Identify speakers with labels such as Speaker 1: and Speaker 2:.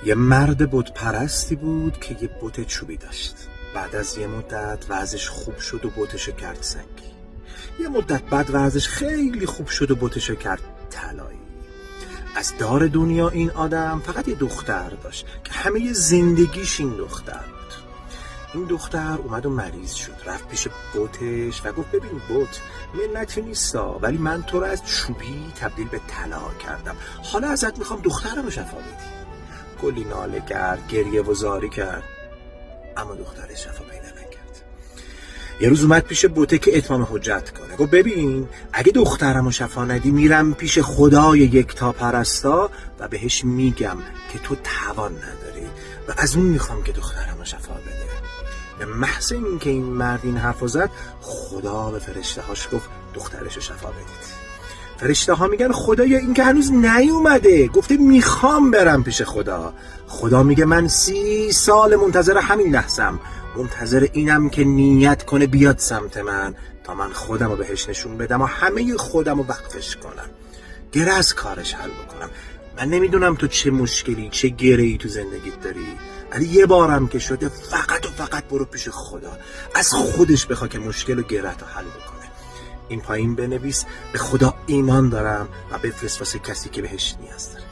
Speaker 1: یه مرد بت پرستی بود که یه بت چوبی داشت. بعد از یه مدت وضعش خوب شد و بتشو کرد سنگی. یه مدت بعد وضعش خیلی خوب شد و بتشو کرد طلایی. از دار دنیا این آدم فقط یه دختر داشت که همه زندگیش این دختر بود. این دختر اومد و مریض شد، رفت پیش بتش و گفت ببین بت، منتی نیستا، ولی من تو رو از چوبی تبدیل به طلا کردم، حالا ازت میخوام دخترمو شفا بدی. کلی ناله کرد، گریه و زاری کرد، اما دخترش شفا پیدا نکرد. یه روز اومد پیش بته که اتمام حجت کنه. گفت ببین، اگه دخترمو شفا ندی میرم پیش خدای یکتا پرستا و بهش میگم که تو توان نداری و از اون میخوام که دخترمو شفا بده. به محض این که این مرد این حرفو زد، خدا به فرشته هاش گفت دخترشو شفا بدید. فرشته ها میگن خدایا این که هنوز نیومده، گفته میخوام برم پیش خدا. خدا میگه من 30 سال منتظر همین لحظم، منتظر اینم که نیت کنه بیاد سمت من تا من خودم رو بهش نشون بدم و همه خودم رو وقفش کنم، گره از کارش حل بکنم. من نمیدونم تو چه مشکلی، چه گره‌ای تو زندگیت داری، ولی یه بارم که شده فقط و فقط برو پیش خدا، از خودش بخوا که مشکل و گره‌تو حل بکنه. این پایین بنویس به خدا ایمان دارم و بفرست واسه کسی که بهش نیاز داره.